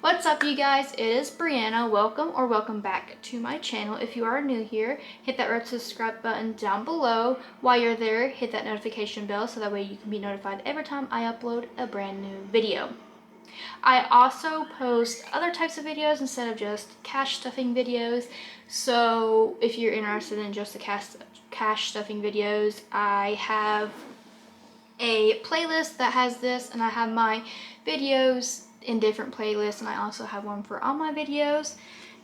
What's up, you guys? It is Brianna. Welcome back to my channel. If you are new here, hit that red subscribe button down below. While you're there, hit that notification bell so that way you can be notified every time I upload a brand new video. I also post other types of videos instead of just cash stuffing videos. So if you're interested in just the cash stuffing videos, I have a playlist that has this, and I have my videos in different playlists, and I also have one for all my videos.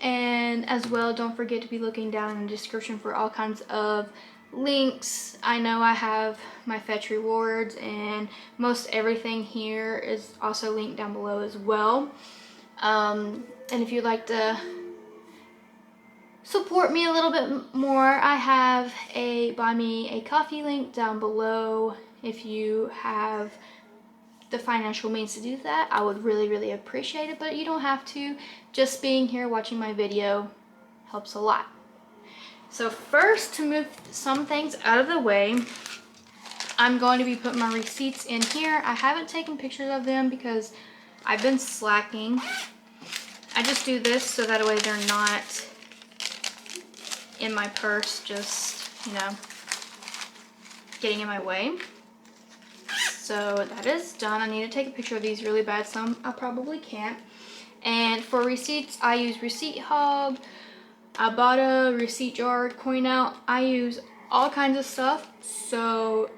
And as well, don't forget to be looking down in the description for all kinds of links. I know I have my fetch rewards, and most everything here is also linked down below as well. And if you'd like to support me a little bit more, I have a buy me a coffee link down below. If you have the financial means to do that, I would really appreciate it, but you don't have to. Just being here watching my video helps a lot. So first, to move some things out of the way, I'm going to be putting my receipts in here. I haven't taken pictures of them because I've been slacking. I just do this so that way they're not in my purse, just, you know, getting in my way. So that is done. I need to take a picture of these really bad. Some I probably can't. And for receipts, I use Receipt Hog, Ibotta, Receipt Jar, Coin Out. I use all kinds of stuff. So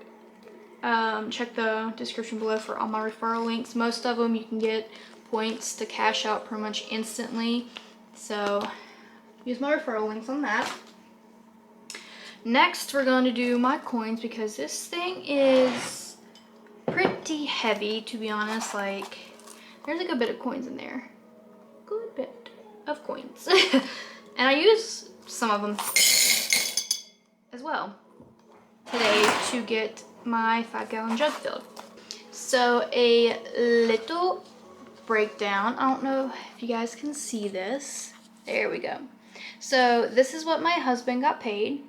check the description below for all my referral links. Most of them you can get points to cash out pretty much instantly. So use my referral links on that. Next, we're going to do my coins because this thing is pretty heavy, to be honest. Like, there's a good bit of coins in there. Good bit of coins. And I use some of them as well today to get my 5-gallon jug filled. So a little breakdown. I don't know if you guys can see this. There we go. So this is what my husband got paid.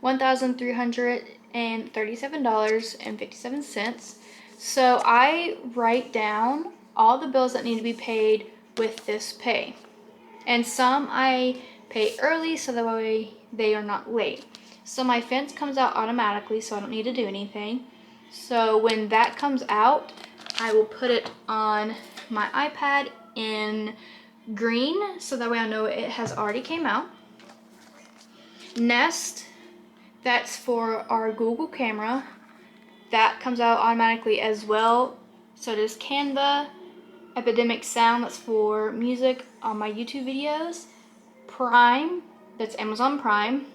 $1,337.57. So I write down all the bills that need to be paid with this pay. And some I pay early so that way they are not late. So my fence comes out automatically, so I don't need to do anything. So when that comes out, I will put it on my iPad in green so that way I know it has already came out. Nest, that's for our Google camera. That comes out automatically as well. So does Canva. Epidemic Sound, that's for music on my YouTube videos. Prime, that's Amazon Prime.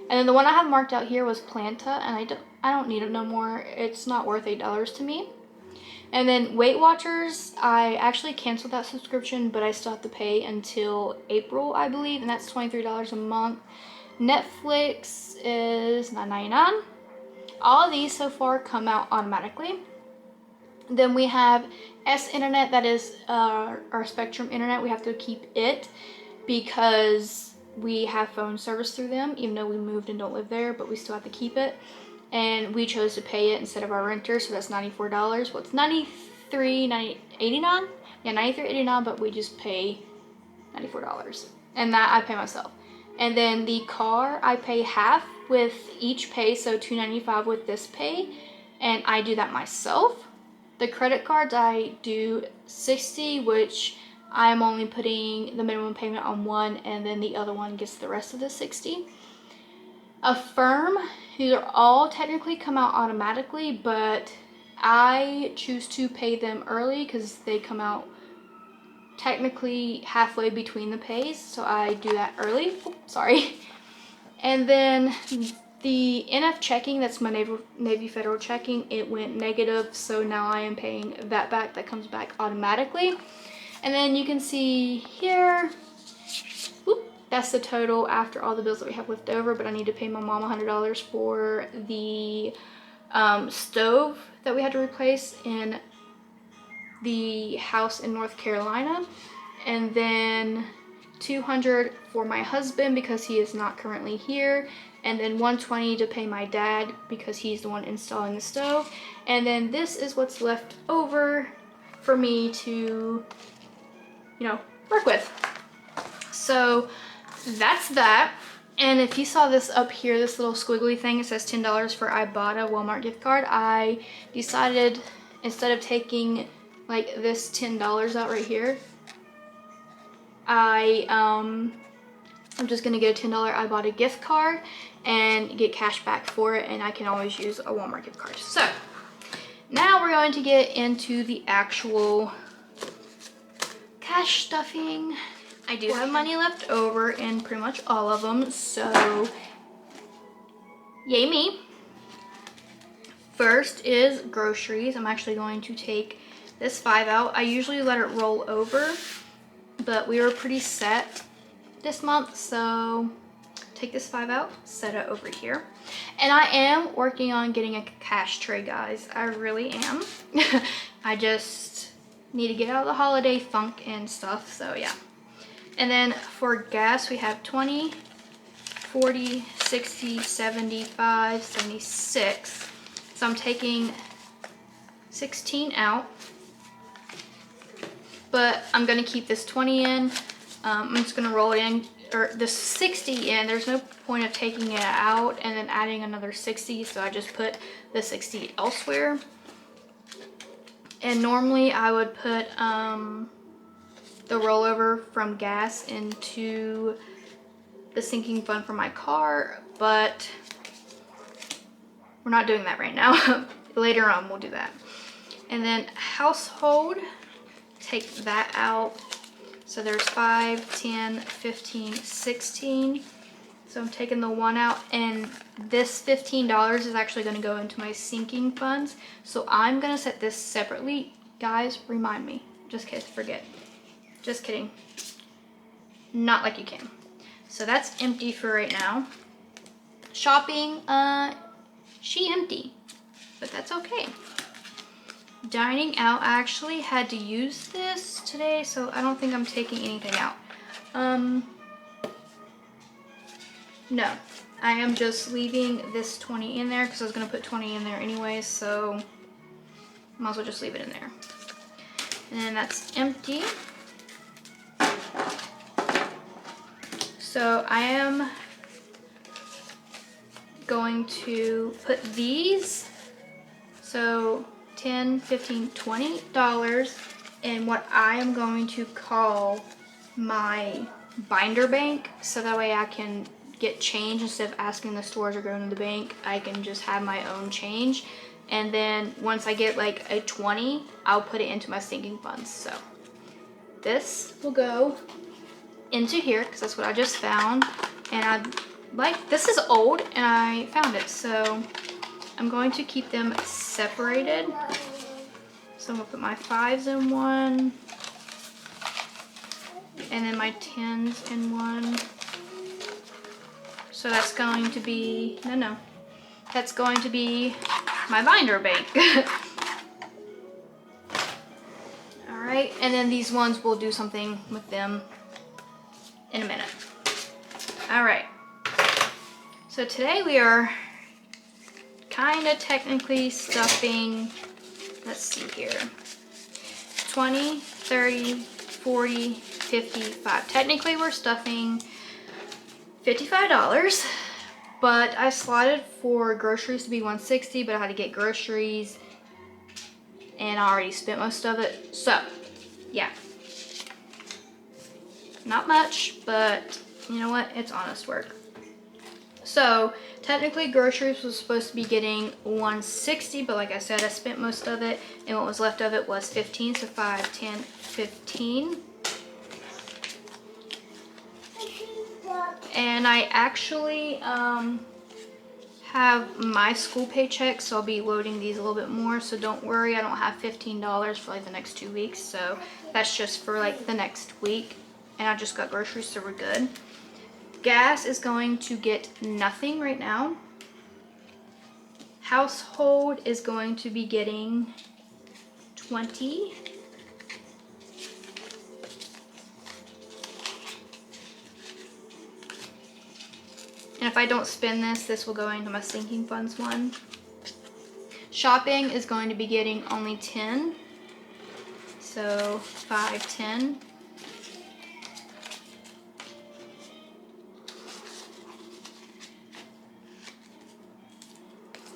And then the one I have marked out here was Planta, and I don't need it no more. It's not worth $8 to me. And then Weight Watchers, I actually canceled that subscription, but I still have to pay until April, I believe, and that's $23 a month. Netflix is $9.99. All of these so far come out automatically. Then we have S Internet, that is our Spectrum Internet. We have to keep it because we have phone service through them, even though we moved and don't live there, but we still have to keep it. And we chose to pay it instead of our renter, so that's $94. Well, it's $93.89. Yeah, $93.89, but we just pay $94. And that I pay myself. And then the car, I pay half with each pay, so $295 with this pay, and I do that myself. The credit cards, I do $60, which I'm only putting the minimum payment on one, and then the other one gets the rest of the $60. Affirm, these are all technically come out automatically, but I choose to pay them early because they come out technically halfway between the pays, so I do that early. Oops, sorry. And then the NF checking, that's my Navy Federal checking, it went negative, so now I am paying that back. That comes back automatically. And then you can see here, whoop, that's the total after all the bills that we have left over, but I need to pay my mom $100 for the stove that we had to replace in the house in North Carolina, and then $200 for my husband because he is not currently here, and then $120 to pay my dad because he's the one installing the stove. And then this is what's left over for me to you know, work with. So that's that. And if you saw this up here, this little squiggly thing, it says $10 for I bought a Walmart gift card. I decided instead of taking like this $10 out right here, I'm just gonna get a $10 I bought a gift card and get cash back for it, and I can always use a Walmart gift card. So now we're going to get into the actual cash stuffing. I do have money left over in pretty much all of them, so yay me. First is groceries. I'm actually going to take this 5 out. I usually let it roll over, but we were pretty set this month, so take this 5 out, set it over here. And I am working on getting a cash tray, guys. I really am. I just need to get out of the holiday funk and stuff, so yeah. And then for gas, we have 20, 40, 60, 75, 76. So I'm taking 16 out, but I'm gonna keep this 20 in. I'm just gonna roll it in, or the 60 in. There's no point of taking it out and then adding another 60, so I just put the 60 elsewhere. And normally I would put the rollover from gas into the sinking fund for my car, but we're not doing that right now. Later on we'll do that. And then household, take that out. So there's 5, 10, 15, 16. So I'm taking the 1 out, and this $15 is actually going to go into my sinking funds. So I'm going to set this separately. Guys, remind me. Just in case I forget. Just kidding. Not like you can. So that's empty for right now. Shopping, she empty, but that's okay. Dining out, I actually had to use this today, so I don't think I'm taking anything out. No, I am just leaving this 20 in there because I was gonna put 20 in there anyway, so might as well just leave it in there. And then that's empty. So I am going to put these, so 10, 15, $20 in what I am going to call my binder bank, so that way I can get change instead of asking the stores or going to the bank. I can just have my own change, and then once I get like a 20, I'll put it into my sinking funds. So this will go into here because that's what I just found, and this is old and I found it, so I'm going to keep them separated. So I'm gonna put my 5s in one, and then my 10s in one. So that's going to be, that's going to be my binder bank. All right, and then these ones, we'll do something with them in a minute. All right, so today we are kind of technically stuffing, let's see here, 20, 30, 40, 55. Technically we're stuffing $55, but I slotted for groceries to be $160, but I had to get groceries and I already spent most of it. So yeah, not much, but you know what, it's honest work. So technically groceries was supposed to be getting $160, but like I said, I spent most of it, and what was left of it was 15, so 5, 10, 15. And I actually have my school paycheck, so I'll be loading these a little bit more, so don't worry, I don't have $15 for like the next 2 weeks, so that's just for like the next week, and I just got groceries, so we're good. Gas is going to get nothing right now. Household is going to be getting 20. And if I don't spend this, this will go into my sinking funds one. Shopping is going to be getting only 10. So 5, 10.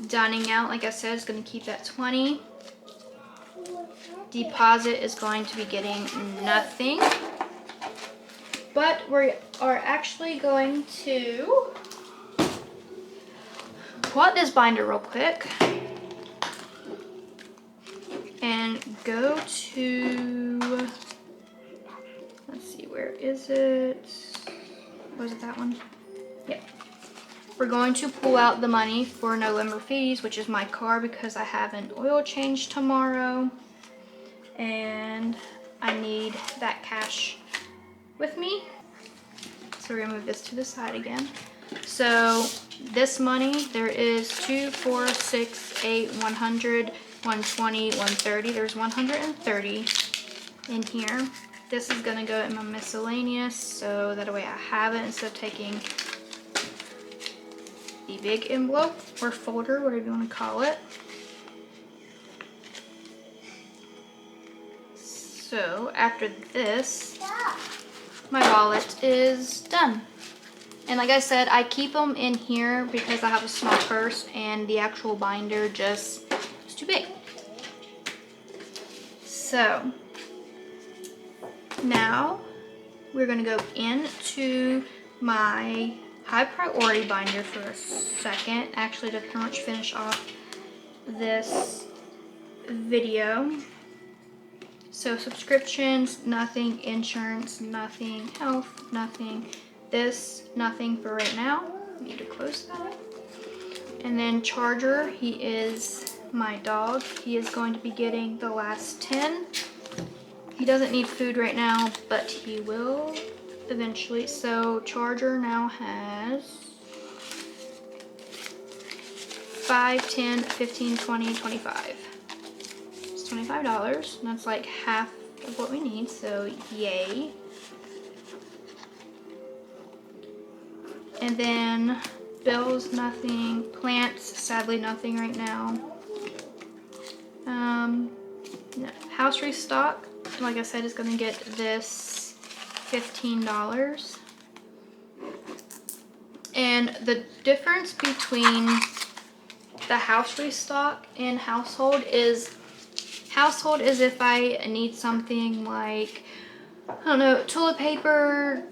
Dining out, like I said, is going to keep that 20. Deposit is going to be getting nothing. But we are actually going to pull out this binder real quick and go to, let's see, where is it? Was it that one? Yep. We're going to pull out the money for November fees, which is my car, because I have an oil change tomorrow and I need that cash with me. So we're gonna move this to the side again. So this money, there is 2, 4, 6, 8, 100, 120, 130. There's 130 in here. This is gonna go in my miscellaneous, so that way I have it instead of taking the big envelope or folder, whatever you want to call it. So after this, my wallet is done. And like I said, I keep them in here because I have a small purse and the actual binder just is too big. So now we're gonna go into my high priority binder for a second, actually, to pretty much finish off this video. So subscriptions, nothing. Insurance, nothing. Health, nothing. This, nothing for right now. I need to close that. And then charger, he is my dog. He is going to be getting the last 10. He doesn't need food right now, but he will eventually. So charger now has 5, 10, 15, 20, 25. It's $25, and that's like half of what we need, so yay. And then bills, nothing. Plants, sadly nothing right now. No. House restock, like I said, is gonna get this $15. And the difference between the house restock and household is if I need something like, I don't know, toilet paper,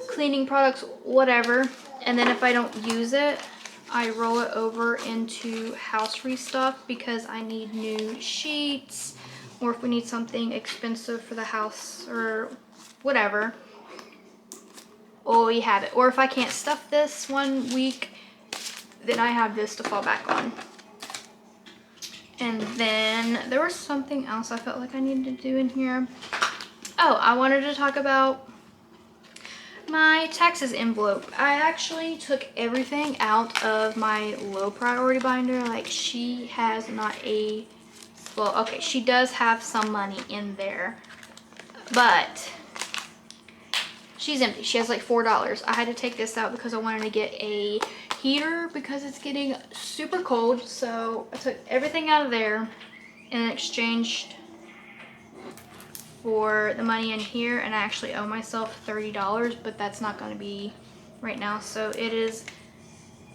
cleaning products, whatever, and then if I don't use it, I roll it over into house restock because I need new sheets, or if we need something expensive for the house or whatever, or we have it. Or if I can't stuff this one week, then I have this to fall back on. And then there was something else I felt like I needed to do in here. Oh, I wanted to talk about my taxes envelope. I actually took everything out of my low priority binder. Like, she has not a, well, okay, she does have some money in there, but she's empty. She has like $4. I had to take this out because I wanted to get a heater because it's getting super cold. So I took everything out of there and exchanged for the money in here, and I actually owe myself $30, but that's not going to be right now. So it is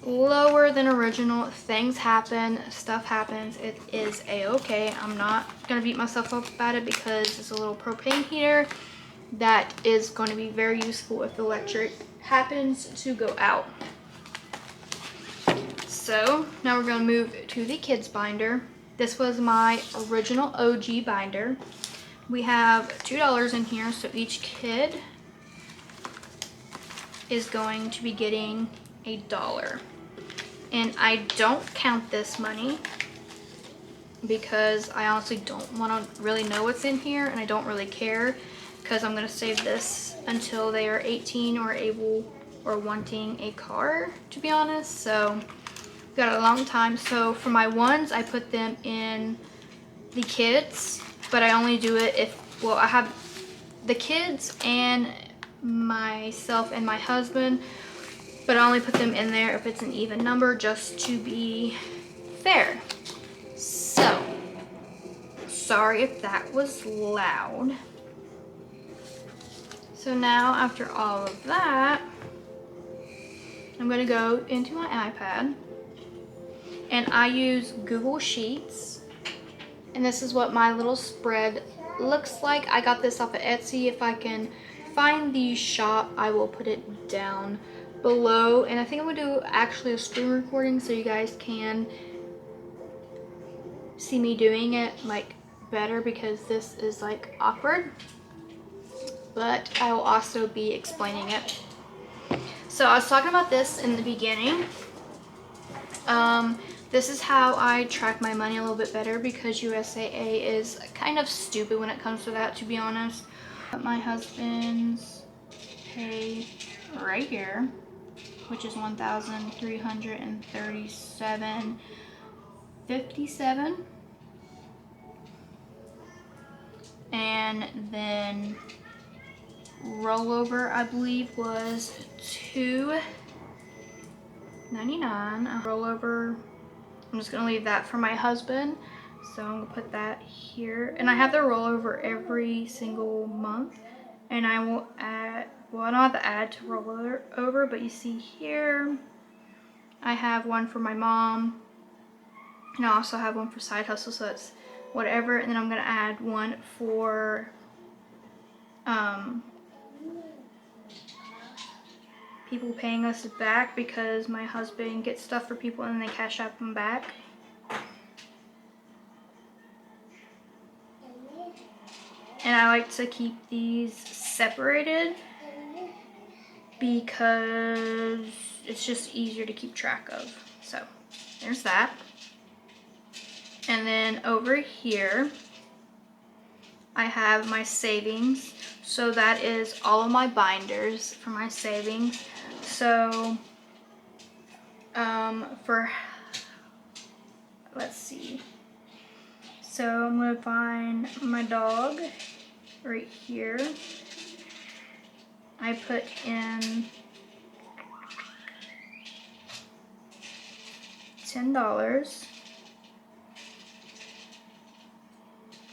lower than original. Things happen, stuff happens. It is a-okay. I'm not going to beat myself up about it because it's a little propane heater that is going to be very useful if the electric happens to go out. So now we're going to move to the kids binder. This was my original OG binder. We have $2 in here, so each kid is going to be getting $1. And I don't count this money because I honestly don't want to really know what's in here, and I don't really care because I'm going to save this until they are 18 or able or wanting a car, to be honest. So we've got a long time. So for my ones, I put them in the kids, but I only do it if, well, I have the kids and myself and my husband, but I only put them in there if it's an even number, just to be fair. So, sorry if that was loud. So now, after all of that, I'm gonna go into my iPad and I use Google Sheets. And this is what my little spread looks like. I got this off of Etsy. If I can find the shop, I will put it down below. And I think I'm gonna do actually a screen recording so you guys can see me doing it like better, because this is like awkward. But I will also be explaining it. So I was talking about this in the beginning. This is how I track my money a little bit better, because USAA is kind of stupid when it comes to that, to be honest. My husband's pay right here, which is $1,337.57. And then rollover, I believe, was $2.99. Rollover, I'm just gonna leave that for my husband, so I'm gonna put that here. And I have the rollover every single month, and I will add, well, I don't have to add to rollover, but you see here I have one for my mom, and I also have one for side hustle, so that's whatever. And then I'm gonna add one for people paying us back, because my husband gets stuff for people and they cash out them back. And I like to keep these separated because it's just easier to keep track of. So there's that. And then over here I have my savings. So that is all of my binders for my savings. So let's see. So I'm gonna find my dog right here. I put in $10.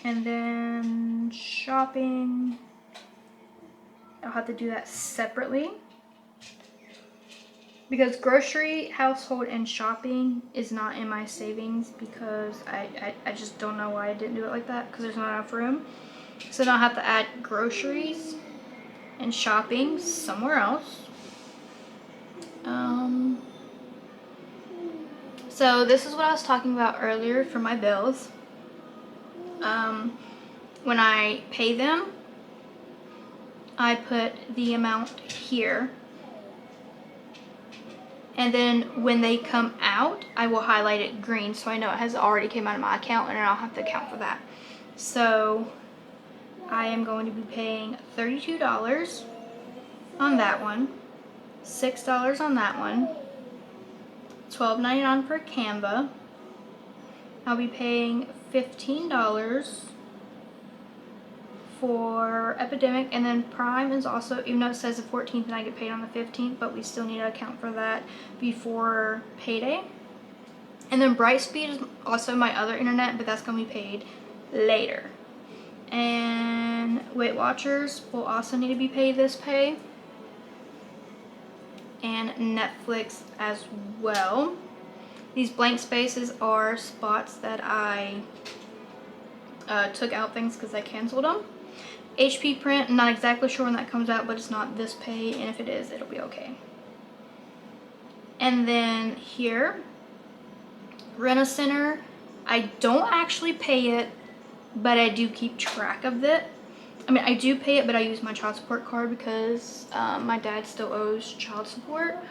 And then shopping, I'll have to do that separately, because grocery, household, and shopping is not in my savings, because I just don't know why I didn't do it like that, because there's not enough room. So then I'll have to add groceries and shopping somewhere else. So this is what I was talking about earlier for my bills. When I pay them, I put the amount here, and then when they come out, I will highlight it green so I know it has already came out of my account, and I'll have to account for that. So I am going to be paying $32 on that one, $6 on that one, $12.99 for Canva. I'll be paying $15 for Epidemic, and then Prime is also, even though it says the 14th and I get paid on the 15th, but we still need to account for that before payday. And then Brightspeed is also my other internet, but that's going to be paid later. And Weight Watchers will also need to be paid this pay, and Netflix as well. These blank spaces are spots that I took out things because I canceled them. HP Print, I'm not exactly sure when that comes out, but it's not this pay, and if it is, it'll be okay. And then here, Rent-A-Center, I don't actually pay it, but I do keep track of it. I mean, I do pay it, but I use my child support card because my dad still owes child support.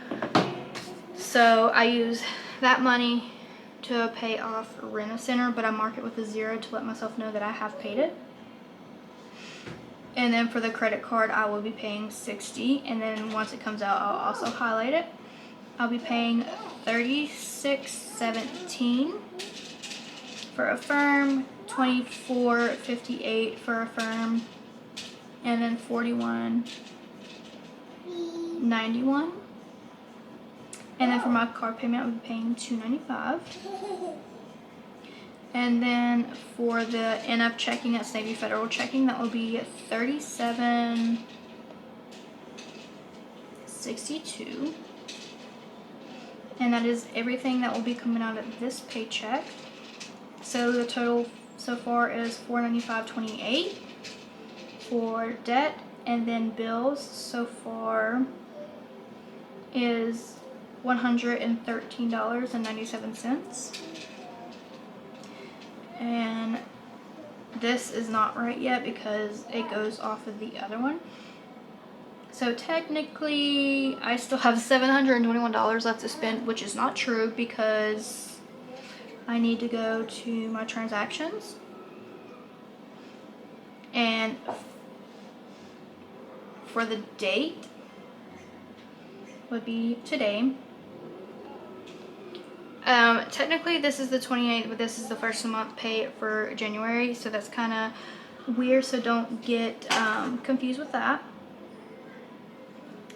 So I use that money to pay off Rent-A-Center, but I mark it with a 0 to let myself know that I have paid it. And then for the credit card, I will be paying $60, and then once it comes out, I'll also highlight it. I'll be paying $36.17 for Affirm, $24.58 for Affirm, and then $41.91. And then for my car payment, I'll be paying $2.95. And then for the NF checking, that's Navy Federal checking, that will be $37.62. And that is everything that will be coming out of this paycheck. So the total so far is $495.28 for debt, and then bills so far is $113.97. And this is not right yet because it goes off of the other one. So technically I still have $721 left to spend, which is not true because I need to go to my transactions, and for the date would be today. Technically this is the 28th, but this is the first of the month pay for January, so that's kind of weird, so don't get confused with that.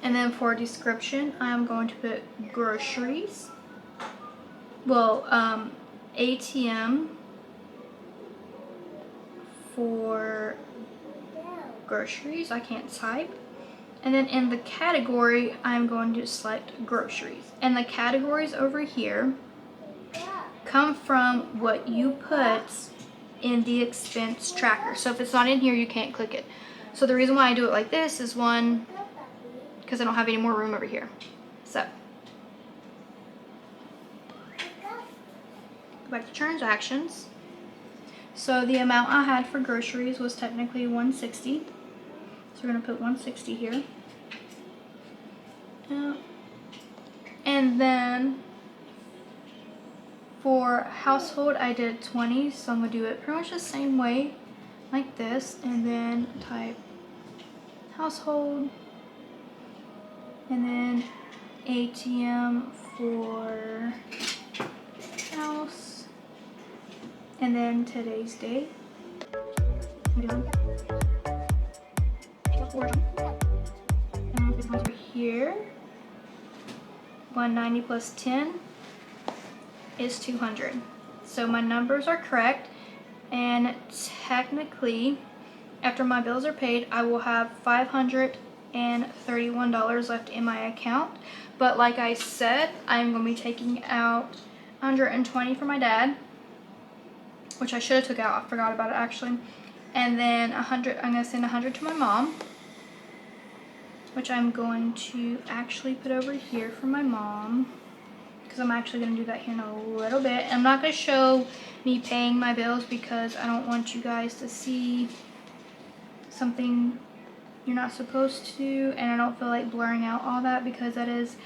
And then for description, I'm going to put groceries. Well, ATM for groceries. I can't type. And then in the category, I'm going to select groceries. And the categories over here come from what you put in the expense tracker. So if it's not in here, you can't click it. So the reason why I do it like this is one, because I don't have any more room over here. So go back to transactions. So the amount I had for groceries was technically $160. So we're gonna put $160 here. And then for household, I did 20, so I'm gonna do it pretty much the same way, like this, and then type household, and then ATM for house, and then today's date. Over here, 190 plus 10 is 200. So my numbers are correct, and technically after my bills are paid, I will have $531 left in my account. But like I said, I'm going to be taking out $120 for my dad, which I should have took out. I forgot about it actually. And then I'm going to send $100 to my mom, which I'm going to actually put over here for my mom, because I'm actually going to do that here in a little bit. I'm not going to show me paying my bills because I don't want you guys to see something you're not supposed to, and I don't feel like blurring out all that because that is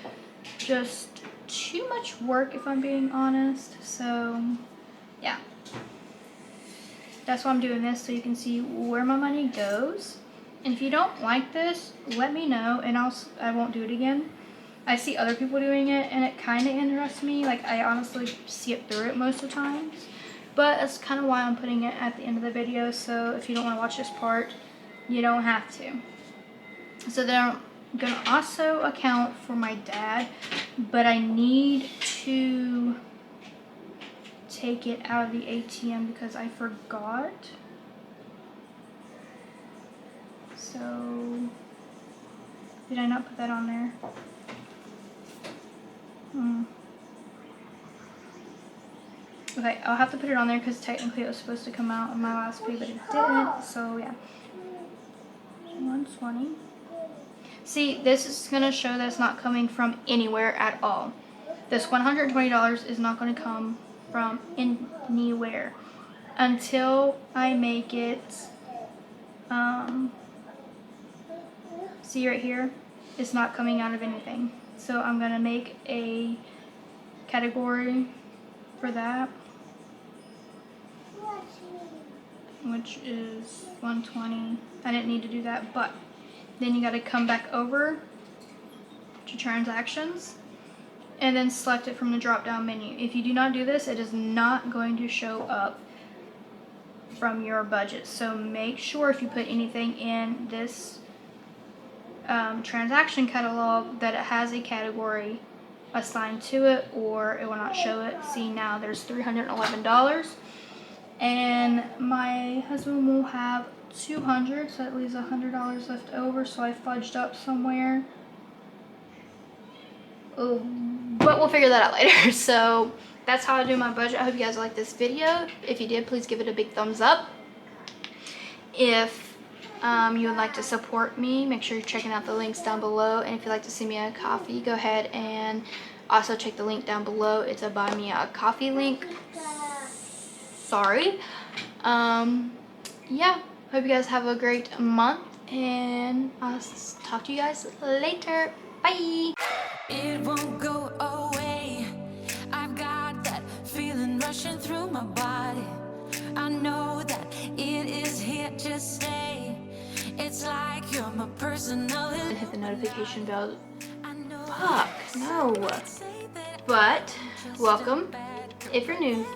just too much work if I'm being honest. So yeah, that's why I'm doing this, so you can see where my money goes. And if you don't like this, let me know and I won't do it again. I see other people doing it and it kind of interests me. Like, I honestly skip through it most of the times, but that's kind of why I'm putting it at the end of the video. So if you don't want to watch this part, you don't have to. So then I'm gonna also account for my dad, but I need to take it out of the ATM because I forgot. So did I not put that on there? Okay, I'll have to put it on there because technically it was supposed to come out on my last pay, but it didn't. So yeah, 120. See, this is gonna show that it's not coming from anywhere at all. This $120 is not gonna come from anywhere until I make it. See right here, it's not coming out of anything. So I'm gonna make a category for that, which is 120. I didn't need to do that, but then you gotta come back over to transactions and then select it from the drop down menu. If you do not do this, it is not going to show up from your budget. So make sure if you put anything in this transaction catalog that it has a category assigned to it, or it will not show it. See, now there's $311, and my husband will have $200, so that leaves $100 left over. So I fudged up somewhere. but we'll figure that out later. So that's how I do my budget. I hope you guys like this video. If you did, please give it a big thumbs up. If you would like to support me, make sure you're checking out the links down below. And if you'd like to see me a coffee, go ahead and also check the link down below. It's a buy me a coffee link. Sorry. Yeah, hope you guys have a great month, and I'll talk to you guys later. Bye. It won't go away. I've got that feeling rushing through my body. I know that it is here to stay. It's like you're my personal. Hit the notification bell. Fuck, no. But welcome if you're new.